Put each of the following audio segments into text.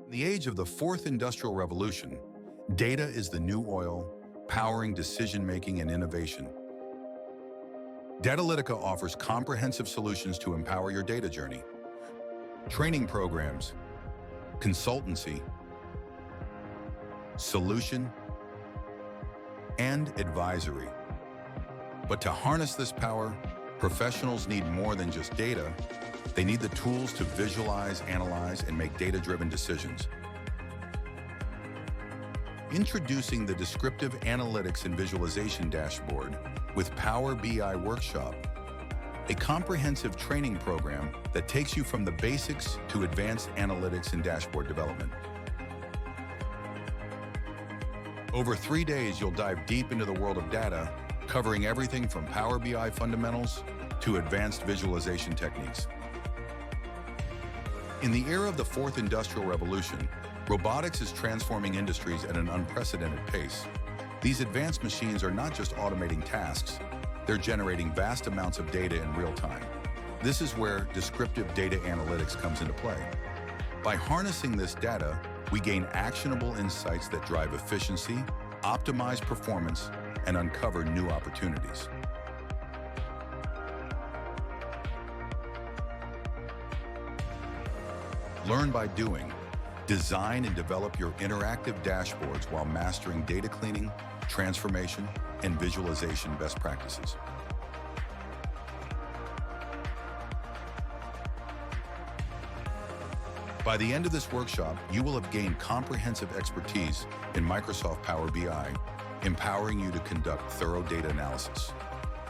In the age of the fourth industrial revolution, data is the new oil, powering decision-making and innovation. Datalytica offers comprehensive solutions to empower your data journey. Training programs, consultancy, solution, and advisory. But to harness this power, professionals need more than just data. They need the tools to visualize, analyze, and make data-driven decisions. Introducing the Descriptive Analytics and Visualization Dashboard with Power BI Workshop, a comprehensive training program that takes you from the basics to advanced analytics and dashboard development. Over 3 days, you'll dive deep into the world of data, covering everything from Power BI fundamentals to advanced visualization techniques. In the era of the fourth industrial revolution, robotics is transforming industries at an unprecedented pace. These advanced machines are not just automating tasks, they're generating vast amounts of data in real time. This is where descriptive data analytics comes into play. By harnessing this data, we gain actionable insights that drive efficiency, optimize performance, and uncover new opportunities. Learn by doing. Design and develop your interactive dashboards while mastering data cleaning, transformation, and visualization best practices. By the end of this workshop, you will have gained comprehensive expertise in Microsoft Power BI, empowering you to conduct thorough data analysis.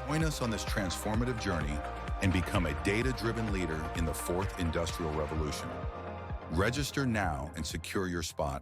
Join us on this transformative journey and become a data-driven leader in the fourth industrial revolution. Register now and secure your spot